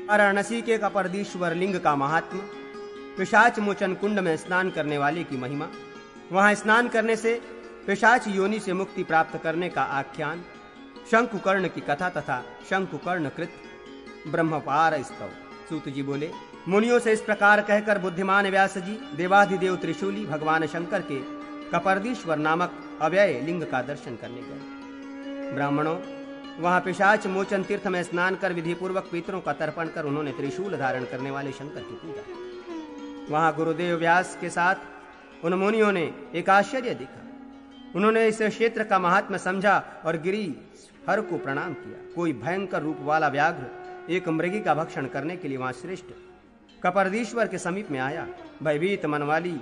वाराणसी के कपर्दीश्वर लिंग का महात्म, पिशाच मोचन कुंड में स्नान करने वाले की महिमा, वहां स्नान करने से पिशाच योनि से मुक्ति प्राप्त करने का आख्यान, शंकुकर्ण की कथा तथा शंकुकर्ण कृत ब्रह्मपार स्तव। सूत जी बोले, मुनियों से इस प्रकार कहकर बुद्धिमान व्यास जी देवाधिदेव त्रिशूली भगवान शंकर के कपर्दीश्वर नामक अव्यय लिंग का दर्शन करने गए। ब्राह्मणों, वहां पिशाच मोचन तीर्थ में स्नान कर विधि पूर्वक पितरों का तर्पण कर उन्होंने त्रिशूल धारण करने वाले शंकर की पूजा। वहां गुरुदेव व्यास के साथ उन मुनियों ने एक आश्चर्य देखा। उन्होंने इस क्षेत्र का महात्म्य समझा और गिरी हर को प्रणाम किया। कोई भयंकर रूप वाला व्याघ्र एक मृगी का भक्षण करने के लिए वहां श्रेष्ठ कपर्दीश्वर के समीप में आया। भयभीत मन वाली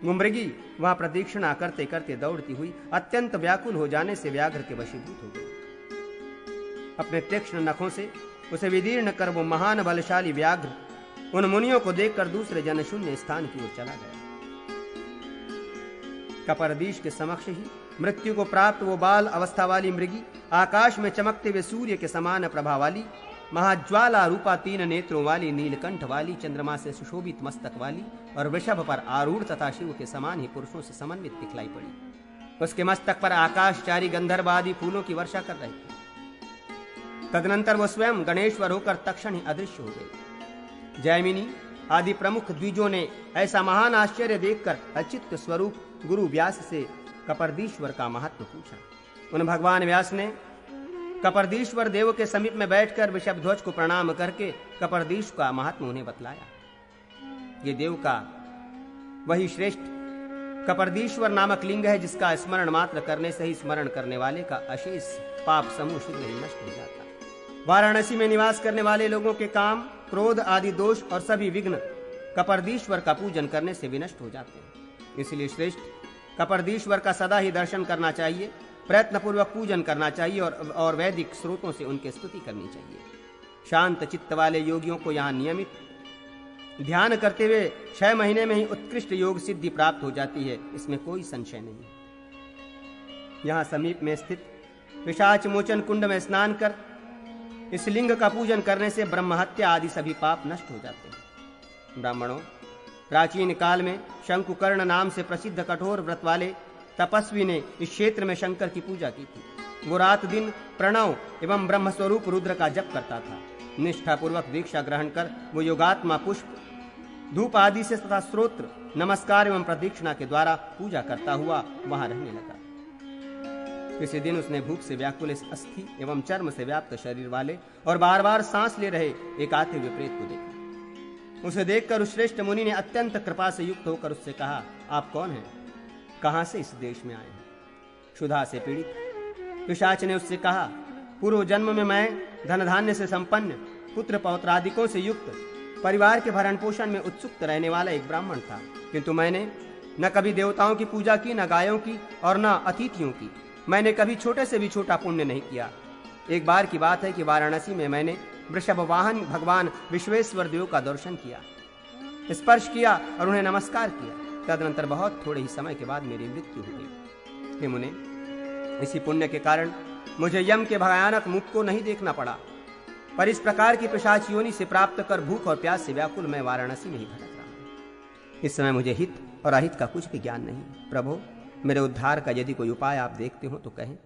मृगी वहां प्रदीक्षिणा करते करते दौड़ती हुई अत्यंत व्याकुल हो जाने से व्याघ्र के वशीभूत हो गई। अपने तीक्ष्ण नखों से उसे विदीर्ण कर वो महान बलशाली व्याघ्र उन मुनियों को देखकर दूसरे जनशून्य स्थान की ओर चला गया। कपर्दीश के समक्ष ही मृत्यु को प्राप्त वो बाल अवस्था वाली मृगी आकाश में चमकते हुए सूर्य के समान प्रभा वाली, महाज्वाला रूपा 3 नेत्रों वाली, नीलकंठ वाली, चंद्रमा से सुशोभित मस्तक वाली और वृषभ पर आरूढ़ तथा शिव के समान ही पुरुषों से समन्वित दिखलाई पड़ी। उसके मस्तक पर आकाशचारी गंधर्व आदि फूलों की वर्षा कर रहे थे। तदनंतर वो स्वयं गणेश्वर होकर तत्क्षण ही अदृश्य हो गए। जैमिनी आदि प्रमुख द्विजों ने ऐसा महान आश्चर्य देखकर अचित्त स्वरूप गुरु व्यास से कपर्दीश्वर का महत्व पूछा। उन भगवान व्यास ने कपर्दीश्वर देव के समीप में बैठकर वृषभध्वज को प्रणाम करके कपर्दीश का महात्म उन्हें बतलाया। ये देव का वही श्रेष्ठ कपर्दीश्वर नामक लिंग है जिसका स्मरण मात्र करने से ही स्मरण करने वाले का अशेष पाप समूह शीघ्र ही नष्ट हो जाता। वाराणसी में निवास करने वाले लोगों के काम, क्रोध आदि दोष और सभी विघ्न कपर्दीश्वर का पूजन करने से विनष्ट हो जाते हैं। इसलिए श्रेष्ठ कपर्दीश्वर का सदा ही दर्शन करना चाहिए, प्रयत्न पूर्वक पूजन करना चाहिए और वैदिक स्रोतों से उनकी स्तुति करनी चाहिए। शांत चित्त वाले योगियों को यहाँ नियमित ध्यान करते हुए 6 महीने में ही उत्कृष्ट योग सिद्धि प्राप्त हो जाती है, इसमें कोई संशय नहीं। यहाँ समीप में स्थित पिशाच मोचन कुंड में स्नान कर इस लिंग का पूजन करने से ब्रह्महत्या आदि सभी पाप नष्ट हो जाते हैं। ब्राह्मणों, प्राचीन काल में शंकुकर्ण नाम से प्रसिद्ध कठोर व्रत वाले तपस्वी ने इस क्षेत्र में शंकर की पूजा की थी। वो रात दिन प्रणव एवं ब्रह्मस्वरूप रुद्र का जप करता था। निष्ठा पूर्वक दीक्षा ग्रहण कर वो योगात्मा पुष्प, धूप आदि से तथा स्त्रोत्र, नमस्कार एवं प्रदीक्षिणा के द्वारा पूजा करता हुआ वहां रहने लगा। किसी दिन उसने भूख से व्याकुल इस अस्थि एवं चर्म से व्याप्त शरीर वाले और बार बार सांस ले रहे एक आते हुए प्रेत को देखा। उसे देखकर उस श्रेष्ठ मुनि ने अत्यंत कृपा से युक्त होकर उससे कहा, आप कौन हैं? कहां से इस देश में आए हैं? क्षुधा से पीड़ित पिशाच ने उससे कहा, पूर्व जन्म में मैं धन धान्य से संपन्न, पुत्र पौत्रादिकों से युक्त, परिवार के भरण पोषण में उत्सुक रहने वाला एक ब्राह्मण था, किंतु मैंने न कभी देवताओं की पूजा की, न गायों की और न अतिथियों की। मैंने कभी छोटे से भी छोटा पुण्य नहीं किया। एक बार की बात है कि वाराणसी में मैंने वृषभ वाहन भगवान विश्वेश्वर देव का दर्शन किया, स्पर्श किया और उन्हें नमस्कार किया। तदनंतर बहुत थोड़े ही समय के बाद मेरी मृत्यु हो गई। हे मुने, इसी पुण्य के कारण मुझे यम के भयानक मुख को नहीं देखना पड़ा, पर इस प्रकार की पिशाच योनि से प्राप्त कर भूख और प्यास से व्याकुल मैं वाराणसी में ही भटक रहा हूं। इस समय मुझे हित और अहित का कुछ भी ज्ञान नहीं। प्रभु, मेरे उद्धार का यदि कोई उपाय आप देखते हो तो कहें।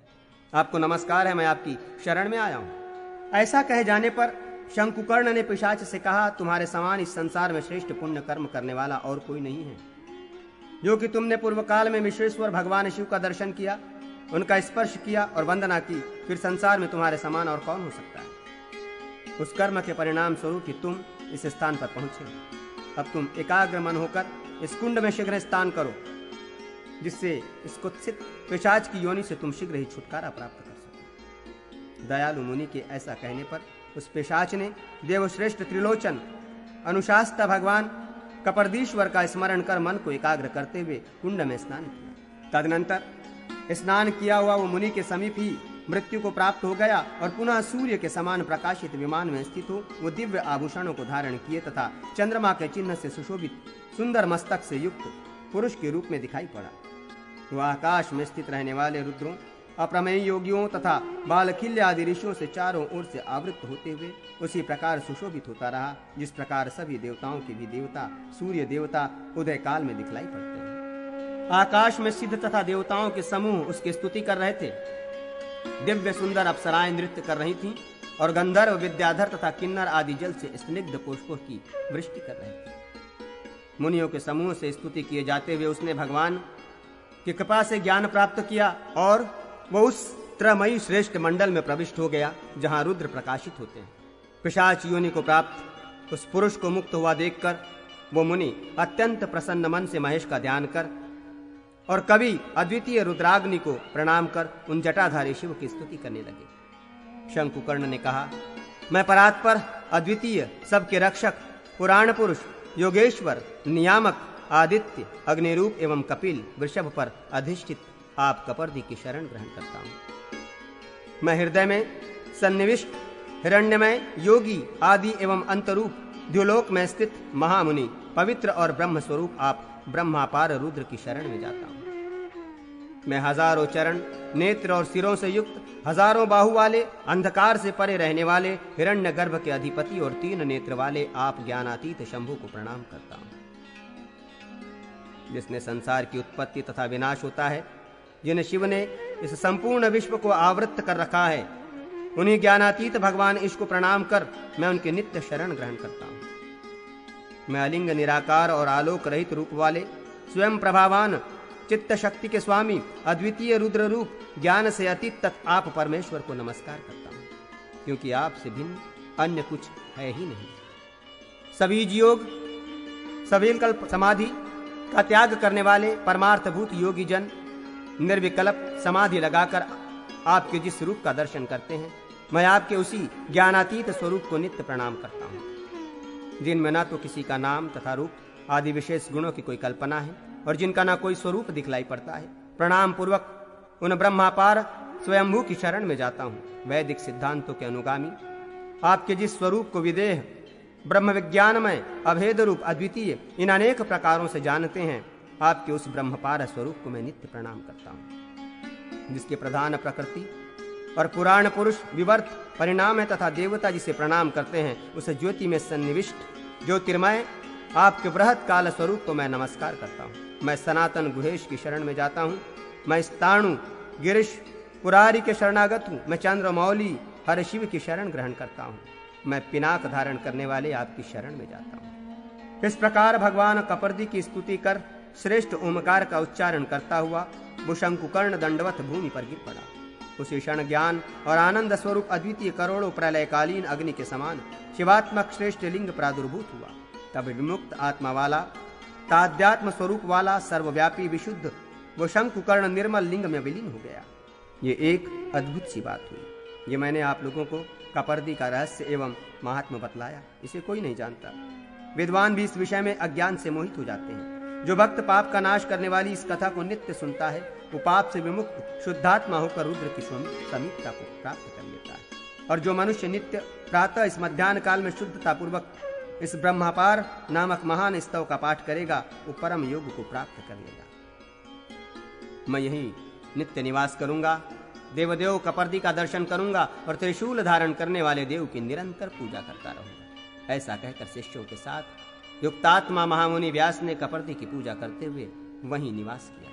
आपको नमस्कार है, मैं आपकी शरण में आया हूं। ऐसा कहे जाने पर शंकुकर्ण ने पिशाच से कहा, तुम्हारे समान इस संसार में श्रेष्ठ पुण्य कर्म करने वाला और कोई नहीं है। जो कि तुमने पूर्व काल में विश्वेश्वर भगवान शिव का दर्शन किया, उनका स्पर्श किया और वंदना की, फिर संसार में तुम्हारे समान और कौन हो सकता है? उस कर्म के परिणाम स्वरूप ही तुम इस स्थान पर पहुंचे। अब तुम एकाग्र मन होकर इस कुंड में शीघ्र स्नान करो, जिससे इस कुत्सित पिशाच की योनि से तुम शीघ्र ही छुटकारा प्राप्त कर सको। दयालु मुनि के ऐसा कहने पर उस पिशाच ने देवश्रेष्ठ त्रिलोचन अनुशास्ता भगवान कपर्दीश्वर का स्मरण कर मन को एकाग्र करते हुए कुंड में स्नान किया। तदनंतर स्नान किया हुआ वो मुनि के समीप ही मृत्यु को प्राप्त हो गया और पुनः सूर्य के समान प्रकाशित विमान में स्थित हो वो दिव्य आभूषणों को धारण किए तथा चंद्रमा के चिन्ह से सुशोभित सुंदर मस्तक से युक्त पुरुष के रूप में दिखाई पड़ा। वो आकाश में स्थित रहने वाले रुद्रों अप्रमेय योगियों तथा बालखिल्य आदि ऋषियों से चारों ओर से आवृत होते हुए उसी प्रकार सुशोभित होता रहा जिस प्रकार सभी देवताओं के भी देवता सूर्य देवता उदय काल में दिखलाई पड़ते हैं। आकाश में सिद्ध तथा देवताओं के समूह उसकी स्तुति कर रहे थे। दिव्य सुंदर अप्सराएं नृत्य कर रही थीं और गंधर्व विद्याधर तथा किन्नर आदि जल से स्निग्ध पुष्पों की वृष्टि कर रहे थे। मुनियों के समूह से स्तुति किए जाते हुए उसने भगवान की कृपा से ज्ञान प्राप्त किया और वह उस त्रयमयी श्रेष्ठ मंडल में प्रविष्ट हो गया जहां रुद्र प्रकाशित होते हैं। पिशाच योनि को प्राप्त उस पुरुष को मुक्त हुआ देखकर वो मुनि अत्यंत प्रसन्न मन से महेश का ध्यान कर और कवि अद्वितीय रुद्राग्नि को प्रणाम कर उन जटाधारी शिव की स्तुति करने लगे। शंकुकर्ण ने कहा, मैं परात्पर अद्वितीय सबके रक्षक पुराण पुरुष योगेश्वर नियामक आदित्य अग्निरूप एवं कपिल वृषभ पर अधिष्ठित आप कपर्दी की शरण ग्रहण करता हूं। मैं हृदय में सन्निविष्ट हिरण्यमय योगी आदि एवं अंतरूप द्युलोक में स्थित महामुनि पवित्र और ब्रह्म स्वरूप आप ब्रह्मापार रुद्र की शरण में जाता हूं। मैं हजारों चरण नेत्र और सिरों से युक्त हजारों बाहु वाले अंधकार से परे रहने वाले हिरण्य गर्भ के अधिपति और 3 नेत्र वाले आप ज्ञानातीत शंभु को प्रणाम करता हूं। जिसने संसार की उत्पत्ति तथा विनाश होता है, जिन शिव ने इस संपूर्ण विश्व को आवृत कर रखा है, उन्हीं ज्ञानातीत भगवान ईश को प्रणाम कर मैं उनके नित्य शरण ग्रहण करता हूं। मैं अलिंग निराकार और आलोक रहित रूप वाले स्वयं प्रभावान चित्त शक्ति के स्वामी अद्वितीय रुद्र रूप ज्ञान से अतीत तक आप परमेश्वर को नमस्कार करता हूं, क्योंकि आपसे भिन्न अन्य कुछ है ही नहीं। सबीज योग सविकल्प समाधि का त्याग करने वाले परमार्थभूत योगी जन निर्विकल्प समाधि लगाकर आपके जिस रूप का दर्शन करते हैं, मैं आपके उसी ज्ञानातीत स्वरूप को नित्य प्रणाम करता हूं, जिनमें न तो किसी का नाम तथा रूप आदि विशेष गुणों की कोई कल्पना है और जिनका न कोई स्वरूप दिखलाई पड़ता है। प्रणाम पूर्वक उन ब्रह्मापार स्वयंभू की शरण में जाता हूं। वैदिक सिद्धांतों के अनुगामी आपके जिस स्वरूप को विदेह ब्रह्म विज्ञान में अभेद रूप अद्वितीय इन अनेक प्रकारों से जानते हैं, आपके उस ब्रह्मपार स्वरूप को मैं नित्य प्रणाम करता हूं। जिसके प्रधान प्रकृति और पुराण पुरुष विवर्त परिणाम है तथा देवता जिसे प्रणाम करते हैं, उस ज्योति में सन्निविष्ट ज्योतिर्मय आपके बृहत काल स्वरूप को मैं नमस्कार करता हूं। मैं सनातन गुहेश की शरण में जाता हूं। मैं स्थाणु गिरीश पुरारी के शरणागत हूं। मैं चंद्रमौली हर शिव की शरण ग्रहण करता हूं। मैं पिनाक धारण करने वाले आपकी शरण में जाता हूं। इस प्रकार भगवान कपर्दी की स्तुति कर श्रेष्ठ ओमकार का उच्चारण करता हुआ वो शंकुकर्ण दंडवत भूमि पर गिर पड़ा। उसी क्षण ज्ञान और आनंद स्वरूप अद्वितीय करोड़ों प्रलयकालीन अग्नि के समान शिवात्मक श्रेष्ठ लिंग प्रादुर्भूत हुआ। तब विमुक्त आत्मा वाला ताध्यात्म स्वरूप वाला सर्वव्यापी विशुद्ध वो शंकुकर्ण निर्मल लिंग में विलीन हो गया। ये एक अद्भुत सी बात हुई। ये मैंने आप लोगों को कपर्दी का रहस्य एवं महात्मा बतलाया। इसे कोई नहीं जानता। विद्वान भी इस विषय में अज्ञान से मोहित हो जाते हैं। जो भक्त पाप का नाश करने वाली इस कथा को नित्य सुनता है, वो पाप से विमुक्त शुद्धात्मा होकर रुद्र की समीपता को प्राप्त कर लेता है। और जो मनुष्य नित्य प्रातः इस मध्याह्न काल में शुद्धता पूर्वक इस ब्रह्मापार नामक महान स्तव का पाठ करेगा, वो परम योग को प्राप्त कर लेगा। मैं यही नित्य निवास करूंगा, देवदेव कपर्दी का दर्शन करूंगा और त्रिशूल धारण करने वाले देव की निरंतर पूजा करता रहूंगा। ऐसा कहकर शिष्यों के साथ युक्तात्मा महामुनि व्यास ने कपर्दी की पूजा करते हुए वहीं निवास किया।